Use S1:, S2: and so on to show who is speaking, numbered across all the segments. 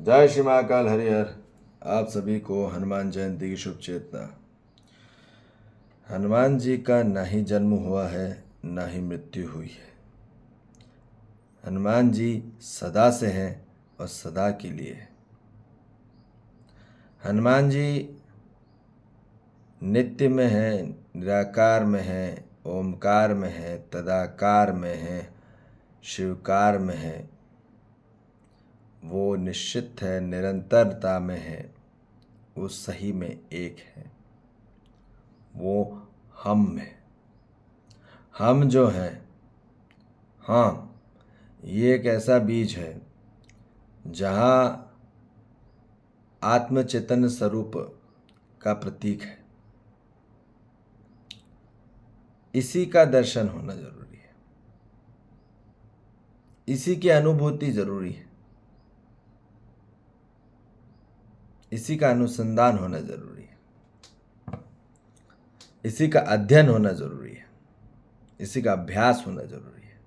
S1: जय श्री महाकाल हरिहर। आप सभी को हनुमान जयंती की शुभ चेतना। हनुमान जी का ना ही जन्म हुआ है ना ही मृत्यु हुई है। हनुमान जी सदा से हैं और सदा के लिए हैं। हनुमान जी नित्य में हैं, निराकार में हैं, ओमकार में हैं, तदाकार में हैं, शिवकार में हैं। वो निश्चित है, निरंतरता में है, वो सही में एक है, वो हम में। हम जो हैं, हाँ, ये एक ऐसा बीज है जहाँ आत्मचेतन स्वरूप का प्रतीक है। इसी का दर्शन होना जरूरी है, इसी की अनुभूति जरूरी है, इसी का अनुसंधान होना जरूरी है, इसी का अध्ययन होना जरूरी है, इसी का अभ्यास होना जरूरी है।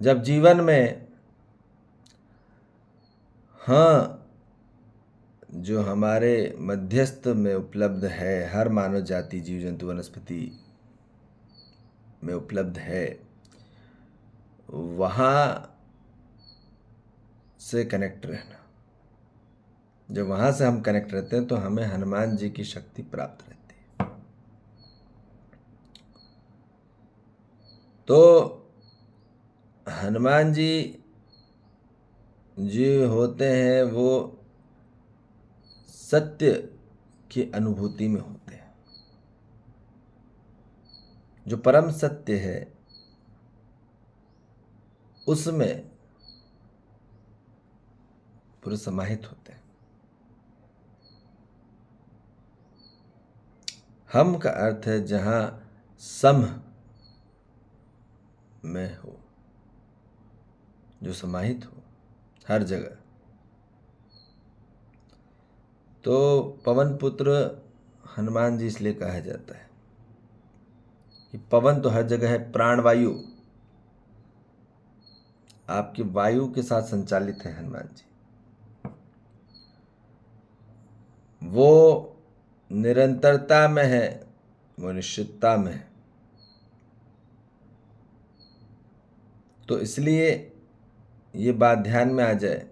S1: जब जीवन में हाँ, जो हमारे मध्यस्थ में उपलब्ध है, हर मानव जाति, जीव जंतु, वनस्पति में उपलब्ध है, वहाँ से कनेक्ट रहना। जब वहाँ से हम कनेक्ट रहते हैं तो हमें हनुमान जी की शक्ति प्राप्त रहती है। तो हनुमान जी जो होते हैं वो सत्य की अनुभूति में होते हैं। जो परम सत्य है उसमें पूरे समाहित होते हैं। हम का अर्थ है जहाँ सम में हो, जो समाहित हो हर जगह। तो पवन पुत्र हनुमान जी इसलिए कहा जाता है कि पवन तो हर जगह है, प्राणवायु आपकी वायु के साथ संचालित है हनुमान जी। वो निरंतरता में है, वो निश्चितता में है। तो इसलिए ये बात ध्यान में आ जाए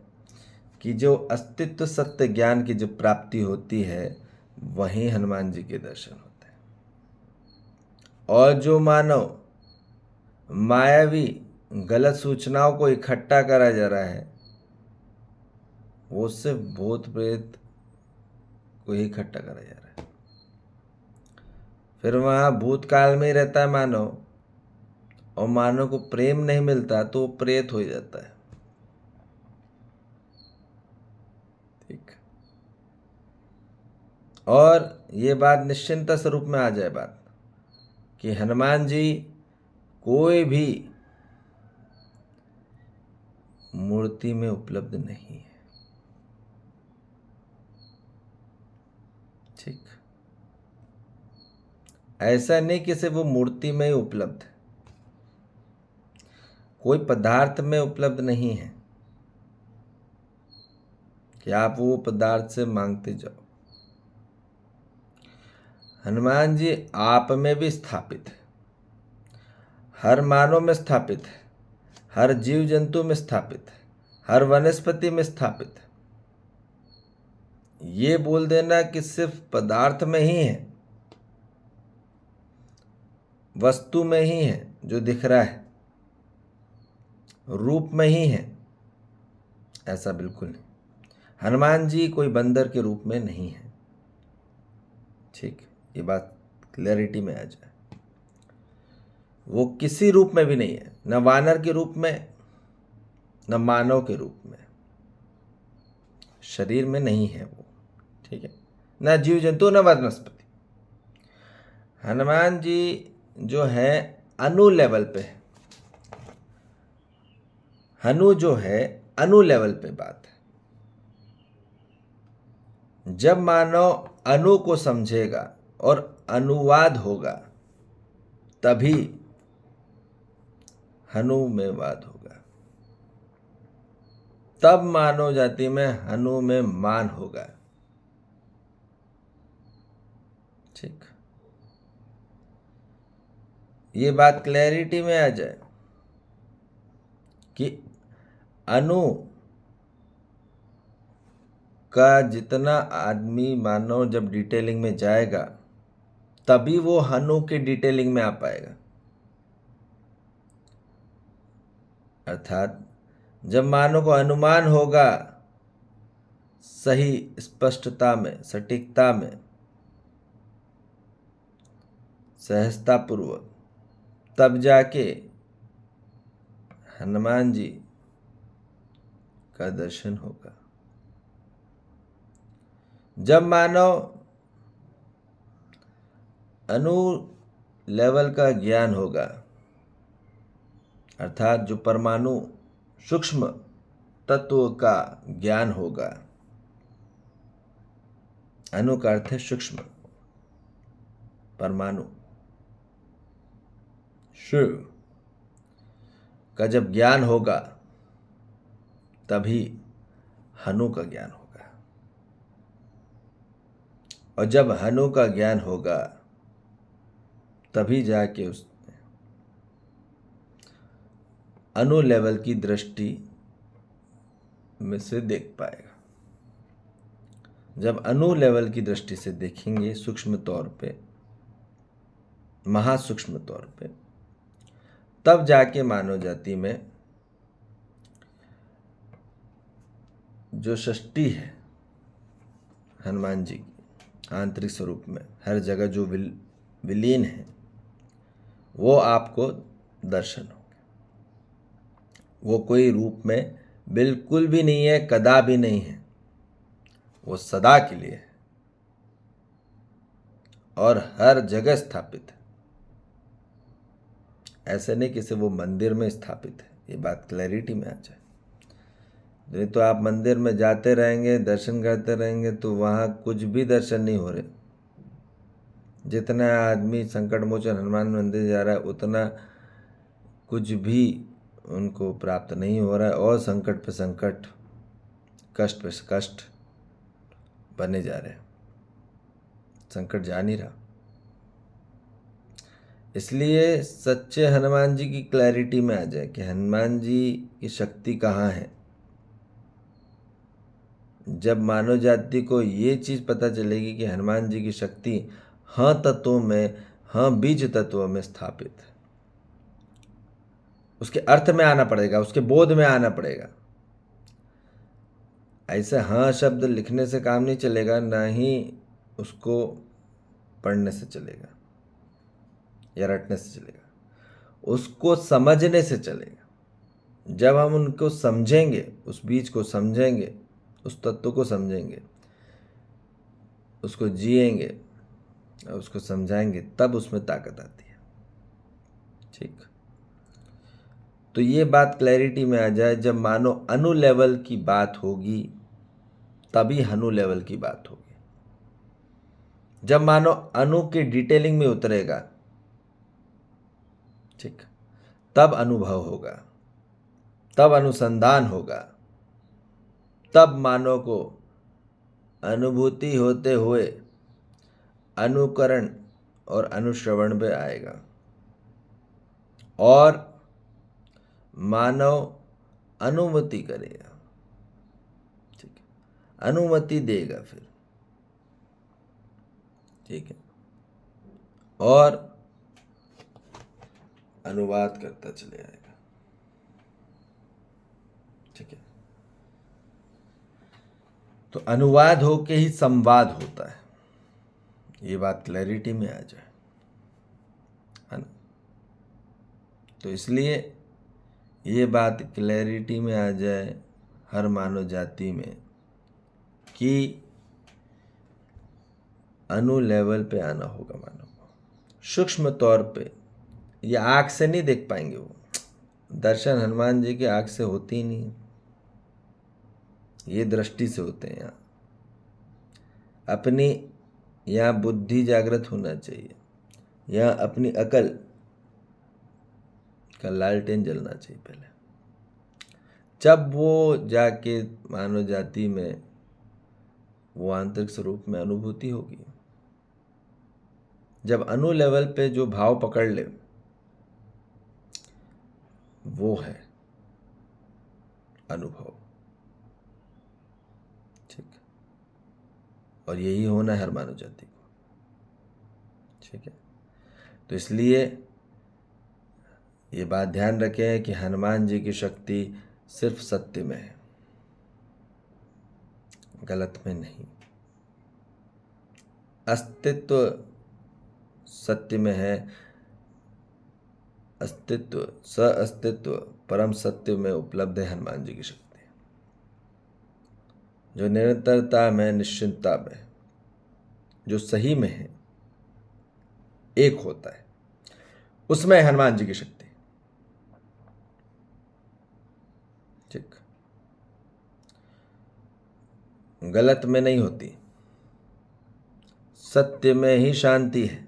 S1: कि जो अस्तित्व सत्य ज्ञान की जो प्राप्ति होती है वहीं हनुमान जी के दर्शन होते हैं। और जो मानव मायावी गलत सूचनाओं को इकट्ठा करा जा रहा है वो सिर्फ भूत प्रेत को ही इकट्ठा करा जा रहा है। फिर वहाँ भूतकाल में ही रहता है मानव, और मानव को प्रेम नहीं मिलता तो वो प्रेत हो जाता है। ठीक। और ये बात निश्चिंता स्वरूप में आ जाए बात कि हनुमान जी कोई भी मूर्ति में उपलब्ध नहीं है। ठीक। ऐसा नहीं कि सिर्फ वो मूर्ति में ही उपलब्ध है, कोई पदार्थ में उपलब्ध नहीं है कि आप वो पदार्थ से मांगते जाओ। हनुमान जी आप में भी स्थापित है, हर मानव में स्थापित है, हर जीव जंतु में स्थापित है, हर वनस्पति में स्थापित है। ये बोल देना कि सिर्फ पदार्थ में ही है, वस्तु में ही है जो दिख रहा है, रूप में ही है, ऐसा बिल्कुल नहीं। हनुमान जी कोई बंदर के रूप में नहीं है। ठीक, ये बात क्लैरिटी में आ जाए। वो किसी रूप में भी नहीं है, न वानर के रूप में न मानव के रूप में, शरीर में नहीं है वो। ठीक है, न जीव जंतु न वनस्पति। हनुमान जी जो है अनु लेवल पे है। हनु जो है अनु लेवल पे बात है। जब मानव अनु को समझेगा और अनुवाद होगा तभी हनु में वाद होगा, तब मानव जाति में हनु में मान होगा। ठीक, ये बात क्लैरिटी में आ जाए कि अनु का जितना आदमी मानव जब डिटेलिंग में जाएगा तभी वो हनु के डिटेलिंग में आ पाएगा। अर्थात जब मानव को अनुमान होगा सही स्पष्टता में, सटीकता में, सहजता पूर्वक, तब जाके हनुमान जी का दर्शन होगा। जब मानव अनु लेवल का ज्ञान होगा, अर्थात जो परमाणु सूक्ष्म तत्व का ज्ञान होगा, अनु का अर्थ है सूक्ष्म, परमाणु, शिव का जब ज्ञान होगा तभी हनु का ज्ञान होगा। और जब हनु का ज्ञान होगा तभी जाके उस अनु लेवल की दृष्टि में से देख पाएगा। जब अनु लेवल की दृष्टि से देखेंगे सूक्ष्म तौर पे, महासूक्ष्म तौर पे, तब जाके मानव जाति में जो सृष्टि है हनुमान जी की आंतरिक स्वरूप में हर जगह जो विलीन है वो आपको दर्शन होगा। वो कोई रूप में बिल्कुल भी नहीं है, कदा भी नहीं है, वो सदा के लिए है और हर जगह स्थापित है। ऐसे नहीं कि सिर्फ वो मंदिर में स्थापित है, ये बात क्लैरिटी में आ जाए। नहीं तो आप मंदिर में जाते रहेंगे, दर्शन करते रहेंगे तो वहाँ कुछ भी दर्शन नहीं हो रहे। जितना आदमी संकट मोचन हनुमान मंदिर जा रहा है उतना कुछ भी उनको प्राप्त नहीं हो रहा है और संकट पे संकट, कष्ट पे कष्ट बने जा रहे हैं, संकट जा नहीं रहा। इसलिए सच्चे हनुमान जी की क्लैरिटी में आ जाए कि हनुमान जी की शक्ति कहाँ है। जब मानव जाति को ये चीज़ पता चलेगी कि हनुमान जी की शक्ति हाँ तत्वों में, हाँ बीज तत्वों में स्थापित है, उसके अर्थ में आना पड़ेगा, उसके बोध में आना पड़ेगा। ऐसे हाँ शब्द लिखने से काम नहीं चलेगा, ना ही उसको पढ़ने से चलेगा या रटने से चलेगा, उसको समझने से चलेगा। जब हम उनको समझेंगे, उस बीज को समझेंगे, उस तत्व को समझेंगे, उसको जिएंगे और उसको समझाएंगे, तब उसमें ताकत आती है। ठीक, तो ये बात क्लैरिटी में आ जाए। जब मानो अनु लेवल की बात होगी तभी हनु लेवल की बात होगी। जब मानो अनु की डिटेलिंग में उतरेगा, ठीक, तब अनुभव होगा, तब अनुसंधान होगा, तब मानव को अनुभूति होते हुए अनुकरण और अनुश्रवण में आएगा और मानव अनुमति करेगा। ठीक है, अनुमति देगा फिर, ठीक है, और अनुवाद करता चले आएगा। ठीक है, तो अनुवाद हो के ही संवाद होता है, ये बात क्लैरिटी में आ जाए, है ना। तो इसलिए ये बात क्लैरिटी में आ जाए हर मानव जाति में कि अनु लेवल पे आना होगा मानव को। सूक्ष्म तौर पे ये आँख से नहीं देख पाएंगे, वो दर्शन हनुमान जी की आँख से होती ही नहीं, ये दृष्टि से होते हैं। यहाँ अपनी यहाँ बुद्धि जागृत होना चाहिए, यहाँ अपनी अकल का लालटेन जलना चाहिए पहले। जब वो जाके मानव जाति में वो आंतरिक स्वरूप में अनुभूति होगी, जब अणु लेवल पे जो भाव पकड़ ले, वो है अनुभव। ठीक, और यही होना है हर मानव जाति को। ठीक है, तो इसलिए ये बात ध्यान रखें कि हनुमान जी की शक्ति सिर्फ सत्य में है, गलत में नहीं। अस्तित्व सत्य में है, अस्तित्व अस्तित्व परम सत्य में उपलब्ध है हनुमान जी की शक्ति, जो निरंतरता में, निश्चिंतता में, जो सही में है, एक होता है, उसमें है हनुमान जी की शक्ति। ठीक, गलत में नहीं होती, सत्य में ही शांति है,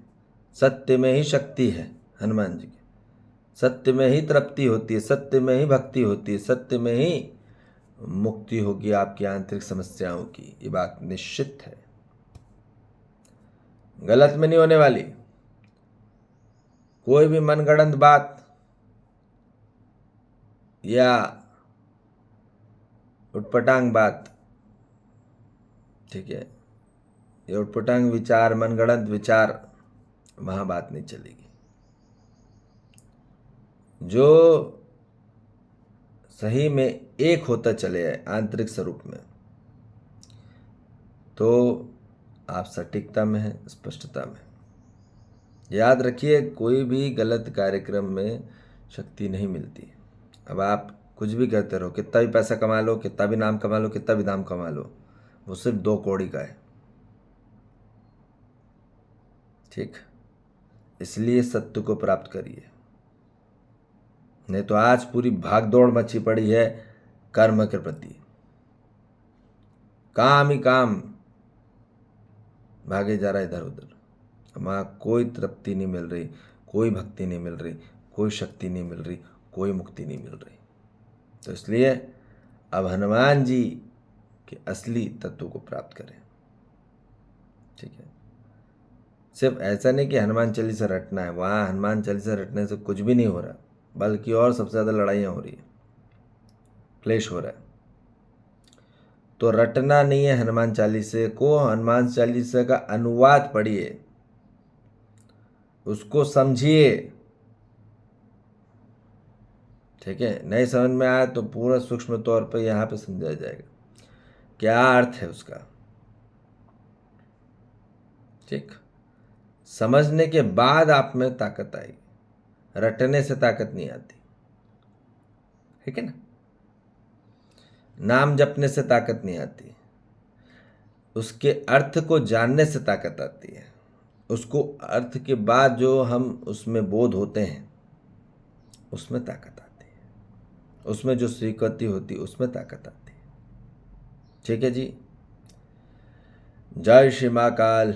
S1: सत्य में ही शक्ति है हनुमान जी की, सत्य में ही तृप्ति होती है, सत्य में ही भक्ति होती है, सत्य में ही मुक्ति होगी आपकी आंतरिक समस्याओं की। ये बात निश्चित है, गलत में नहीं होने वाली। कोई भी मनगढ़ंत बात या उटपटांग बात, ठीक है, ये उटपटांग विचार, मनगढ़ंत विचार, वहां बात नहीं चलेगी। जो सही में एक होता चले जाए आंतरिक स्वरूप में, तो आप सटीकता में हैं, स्पष्टता में। याद रखिए, कोई भी गलत कार्यक्रम में शक्ति नहीं मिलती। अब आप कुछ भी करते रहो, कितना भी पैसा कमा लो, कितना भी नाम कमा लो, कितना भी दाम कमा लो, वो सिर्फ 2 कौड़ी का है। ठीक, इसलिए सत्य को प्राप्त करिए, नहीं तो आज पूरी भागदौड़ मची पड़ी है कर्म के प्रति, काम ही काम भागे जा रहा है इधर उधर। वहाँ कोई तृप्ति नहीं मिल रही, कोई भक्ति नहीं मिल रही, कोई शक्ति नहीं मिल रही, कोई मुक्ति नहीं मिल रही। तो इसलिए अब हनुमान जी के असली तत्व को प्राप्त करें। ठीक है, सिर्फ ऐसा नहीं कि हनुमान चालीसा रटना है, वहाँ हनुमान चालीसा रटने से कुछ भी नहीं हो रहा, बल्कि और सबसे ज़्यादा लड़ाइयाँ हो रही है, क्लेश हो रहा है। तो रटना नहीं है हनुमान चालीसे को, हनुमान चालीसा का अनुवाद पढ़िए, उसको समझिए। ठीक है, नहीं समझ में आया तो पूरा सूक्ष्म तौर पर यहाँ पे समझाया जाएगा क्या अर्थ है उसका। ठीक, समझने के बाद आप में ताकत आएगी, रटने से ताकत नहीं आती। ठीक है ना, नाम जपने से ताकत नहीं आती, उसके अर्थ को जानने से ताकत आती है। उसको अर्थ के बाद जो हम उसमें बोध होते हैं, उसमें ताकत आती है, उसमें जो स्वीकृति होती है, उसमें ताकत आती है। ठीक है जी, जय श्री महाकाल,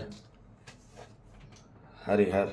S1: हरि हर।